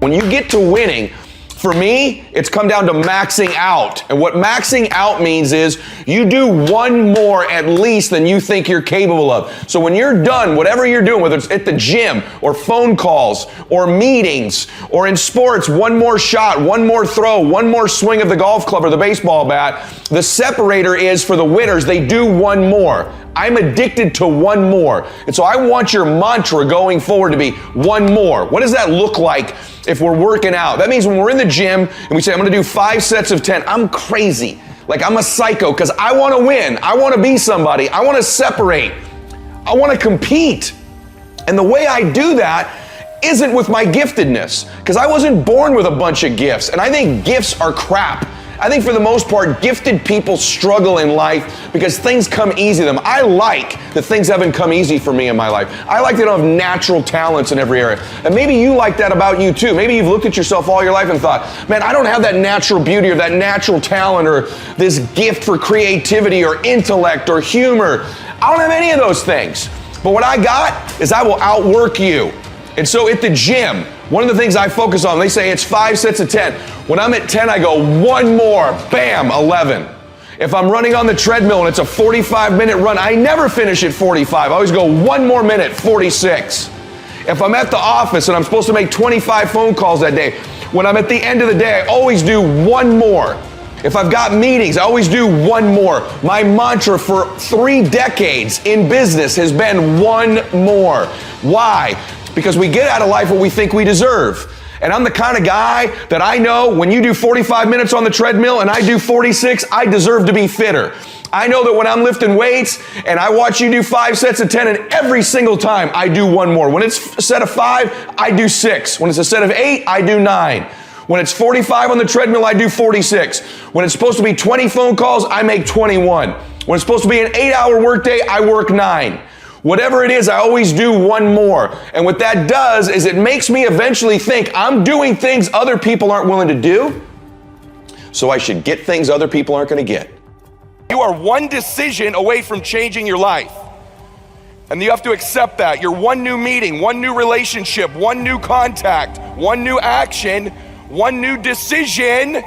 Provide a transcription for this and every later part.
When you get to winning, for me, it's come down to maxing out. And what maxing out means is you do one more at least than you think you're capable of. So when you're done, whatever you're doing, whether it's at the gym or phone calls or meetings or in sports, one more shot, one more throw, one more swing of the golf club or the baseball bat, the separator is for the winners, they do one more. I'm addicted to one more. And so I want your mantra going forward to be one more. What does that look like if we're working out? That means when we're in the gym and we say, I'm gonna do 5 sets of 10, I'm crazy. Like I'm a psycho because I wanna win. I wanna be somebody. I wanna separate. I wanna compete. And the way I do that isn't with my giftedness, because I wasn't born with a bunch of gifts. And I think gifts are crap. I think for the most part, gifted people struggle in life because things come easy to them. I like that things haven't come easy for me in my life. I like that I don't have natural talents in every area. And maybe you like that about you too. Maybe you've looked at yourself all your life and thought, man, I don't have that natural beauty or that natural talent or this gift for creativity or intellect or humor. I don't have any of those things. But what I got is I will outwork you. And so at the gym, one of the things I focus on, they say it's 5 sets of 10. When I'm at 10, I go one more, bam, 11. If I'm running on the treadmill and it's a 45-minute run, I never finish at 45. I always go one more minute, 46. If I'm at the office and I'm supposed to make 25 phone calls that day, when I'm at the end of the day, I always do one more. If I've got meetings, I always do one more. My mantra for 3 decades in business has been one more. Why? Because we get out of life what we think we deserve. And I'm the kind of guy that I know when you do 45 minutes on the treadmill and I do 46, I deserve to be fitter. I know that when I'm lifting weights and I watch you do 5 sets of 10, and every single time I do one more. When it's a set of 5, I do 6. When it's a set of 8, I do 9. When it's 45 on the treadmill, I do 46. When it's supposed to be 20 phone calls, I make 21. When it's supposed to be an 8-hour workday, I work 9. Whatever it is, I always do one more. And what that does is it makes me eventually think I'm doing things other people aren't willing to do, so I should get things other people aren't going to get. You are one decision away from changing your life. And you have to accept that. You're one new meeting, one new relationship, one new contact, one new action, one new decision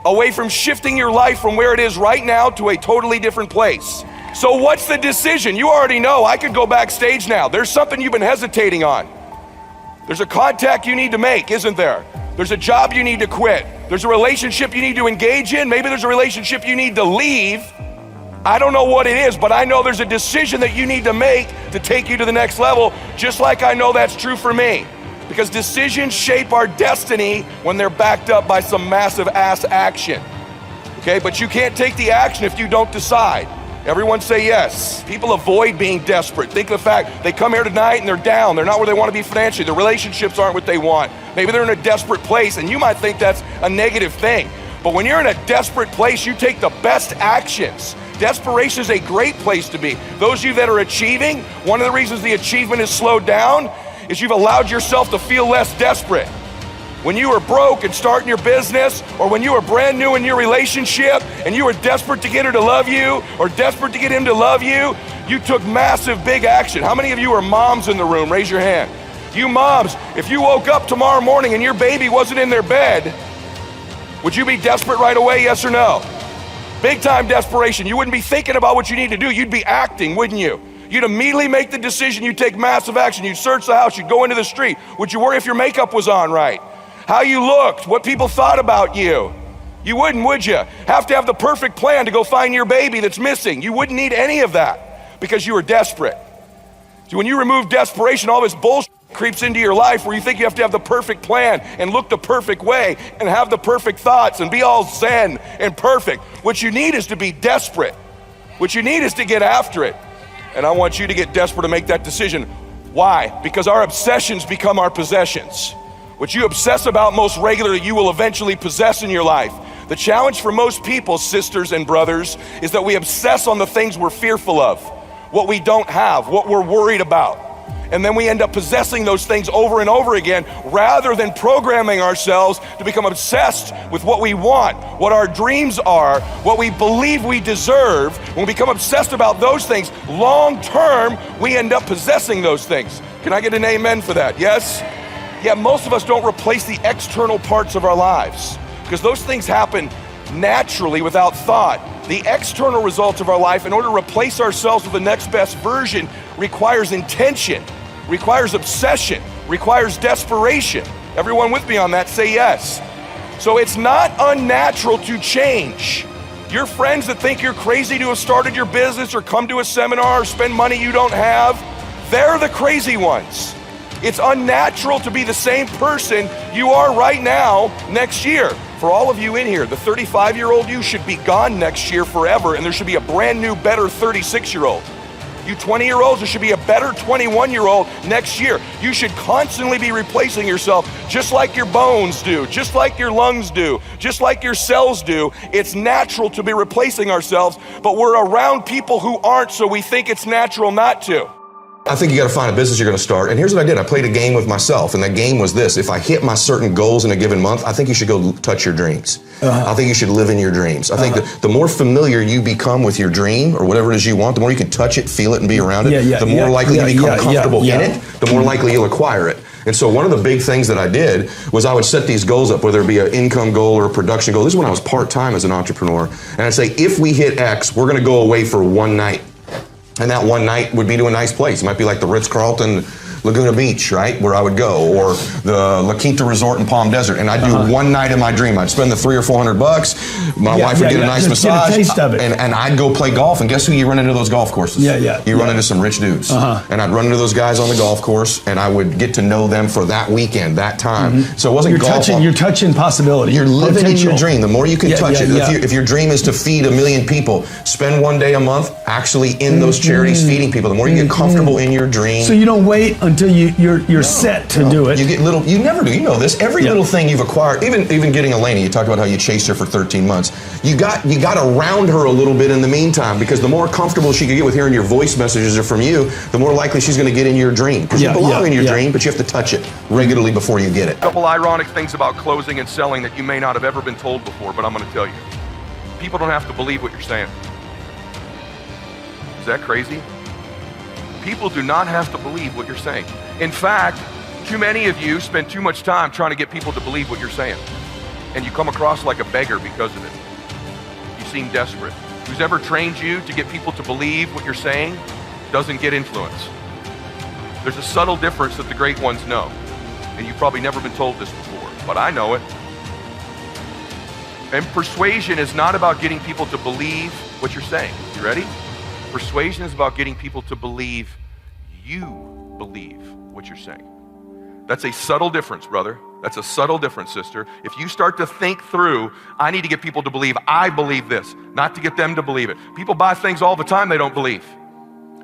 away from shifting your life from where it is right now to a totally different place. So what's the decision? You already know. I could go backstage now. There's something you've been hesitating on. There's a contact you need to make, isn't there? There's a job you need to quit. There's a relationship you need to engage in. Maybe there's a relationship you need to leave. I don't know what it is, but I know there's a decision that you need to make to take you to the next level, just like I know that's true for me. Because decisions shape our destiny when they're backed up by some massive ass action. Okay, but you can't take the action if you don't decide. Everyone say yes. People avoid being desperate. Think of the fact they come here tonight and they're down. They're not where they want to be financially. Their relationships aren't what they want. Maybe they're in a desperate place, and you might think that's a negative thing. But when you're in a desperate place, you take the best actions. Desperation is a great place to be. Those of you that are achieving, one of the reasons the achievement is slowed down is you've allowed yourself to feel less desperate. When you were broke and starting your business, or when you were brand new in your relationship and you were desperate to get her to love you or desperate to get him to love you, you took massive big action. How many of you are moms in the room? Raise your hand. You moms, if you woke up tomorrow morning and your baby wasn't in their bed, would you be desperate right away, yes or no? Big time desperation. You wouldn't be thinking about what you need to do. You'd be acting, wouldn't you? You'd immediately make the decision. You'd take massive action. You'd search the house. You'd go into the street. Would you worry if your makeup was on right? How you looked, what people thought about you? You wouldn't, would you? Have to have the perfect plan to go find your baby that's missing. You wouldn't need any of that because you were desperate. So when you remove desperation, all this bullshit creeps into your life where you think you have to have the perfect plan and look the perfect way and have the perfect thoughts and be all zen and perfect. What you need is to be desperate. What you need is to get after it. And I want you to get desperate to make that decision. Why? Because our obsessions become our possessions. What you obsess about most regularly, you will eventually possess in your life. The challenge for most people, sisters and brothers, is that we obsess on the things we're fearful of, what we don't have, what we're worried about. And then we end up possessing those things over and over again, rather than programming ourselves to become obsessed with what we want, what our dreams are, what we believe we deserve. When we become obsessed about those things, long term, we end up possessing those things. Can I get an amen for that? Yes? Yet most of us don't replace the external parts of our lives because those things happen naturally without thought. The external results of our life, in order to replace ourselves with the next best version, requires intention, requires obsession, requires desperation. Everyone with me on that, say yes. So it's not unnatural to change. Your friends that think you're crazy to have started your business or come to a seminar or spend money you don't have, they're the crazy ones. It's unnatural to be the same person you are right now next year. For all of you in here, the 35-year-old you should be gone next year forever, and there should be a brand new, better 36-year-old. You 20-year-olds, there should be a better 21-year-old next year. You should constantly be replacing yourself, just like your bones do, just like your lungs do, just like your cells do. It's natural to be replacing ourselves, but we're around people who aren't, so we think it's natural not to. I think you got to find a business you're going to start. And here's what I did. I played a game with myself, and that game was this. If I hit my certain goals in a given month, I think you should go touch your dreams. I think you should live in your dreams. I think that the more familiar you become with your dream or whatever it is you want, the more you can touch it, feel it, and be around it, the more likely you become comfortable in it, the more likely you'll acquire it. And so one of the big things that I did was I would set these goals up, whether it be an income goal or a production goal. This is when I was part-time as an entrepreneur. And I'd say, if we hit X, we're going to go away for one night. And that one night would be to a nice place. It might be like the Ritz-Carlton Laguna Beach, right, where I would go, or the La Quinta Resort in Palm Desert. And I'd do one night in my dream. I'd spend the $300 or $400. My wife would get a nice massage. Get a taste of it. And I'd go play golf. And guess who you run into those golf courses? You run into some rich dudes. And I'd run into those guys on the golf course, and I would get to know them for that weekend, that time. So it wasn't golf. You're touching possibility. You're living in your dream. The more you can touch it. If your dream is to feed 1 million people, spend one day a month actually in those charities feeding people. The more you get comfortable in your dream. So you don't wait until you're set to do it. You get little. You never do. You know this. Every little thing you've acquired, even getting Elena. You talked about how you chased her for 13 months. You got around her a little bit in the meantime, because the more comfortable she could get with hearing your voice messages are from you, the more likely she's going to get in your dream. Because you belong in your dream, but you have to touch it regularly before you get it. A couple ironic things about closing and selling that you may not have ever been told before, but I'm going to tell you. People don't have to believe what you're saying. Is that crazy? People do not have to believe what you're saying. In fact, too many of you spend too much time trying to get people to believe what you're saying. And you come across like a beggar because of it. You seem desperate. Who's ever trained you to get people to believe what you're saying doesn't get influence. There's a subtle difference that the great ones know. And you've probably never been told this before, but I know it. And persuasion is not about getting people to believe what you're saying. You ready? Persuasion is about getting people to believe you believe what you're saying. That's a subtle difference, brother. That's a subtle difference, sister. If you start to think through, I need to get people to believe I believe this, not to get them to believe it. People buy things all the time they don't believe.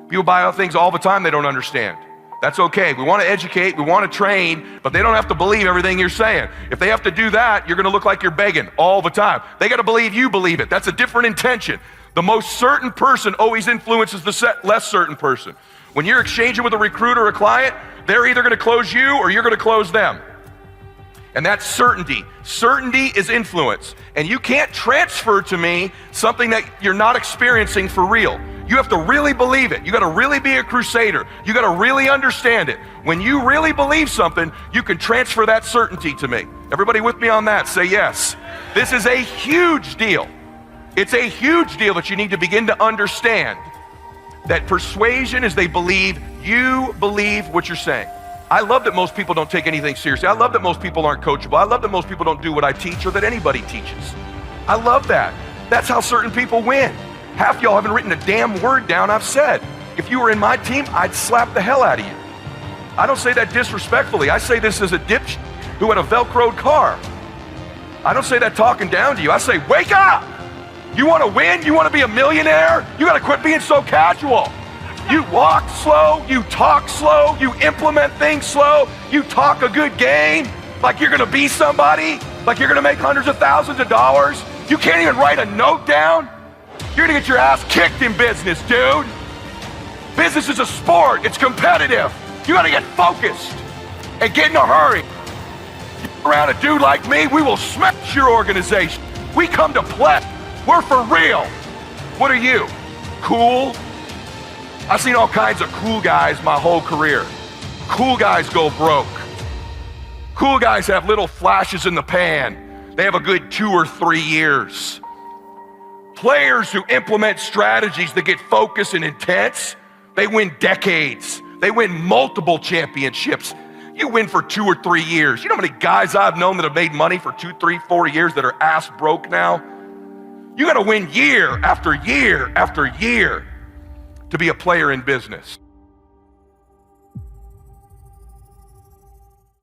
People buy things all the time they don't understand. That's okay. We want to educate, we want to train, but they don't have to believe everything you're saying. If they have to do that, you're going to look like you're begging all the time. They got to believe you believe it. That's a different intention. The most certain person always influences the less certain person. When you're exchanging with a recruiter or a client, they're either going to close you or you're going to close them. And that's certainty. Certainty is influence. And you can't transfer to me something that you're not experiencing for real. You have to really believe it. You got to really be a crusader. You got to really understand it. When you really believe something, you can transfer that certainty to me. Everybody with me on that? Say yes. This is a huge deal. It's a huge deal that you need to begin to understand. That persuasion is they believe you believe what you're saying. I love that most people don't take anything seriously. I love that most people aren't coachable. I love that most people don't do what I teach or that anybody teaches. I love that. That's how certain people win. Half y'all haven't written a damn word down I've said. If you were in my team, I'd slap the hell out of you. I don't say that disrespectfully. I say this as a dipshit who had a Velcroed car. I don't say that talking down to you. I say, wake up! You want to win? You want to be a millionaire? You got to quit being so casual. You walk slow, you talk slow, you implement things slow, you talk a good game like you're going to be somebody, like you're going to make hundreds of thousands of dollars. You can't even write a note down. You're going to get your ass kicked in business, dude. Business is a sport. It's competitive. You got to get focused and get in a hurry. You around a dude like me, we will smash your organization. We come to play. We're for real. What are you? Cool? I've seen all kinds of cool guys my whole career. Cool guys go broke. Cool guys have little flashes in the pan. They have a good 2 or 3 years. Players who implement strategies that get focused and intense, they win decades. They win multiple championships. You win for 2 or 3 years. You know how many guys I've known that have made money for 2, 3, 4 years that are ass broke now? You gotta win year after year after year to be a player in business.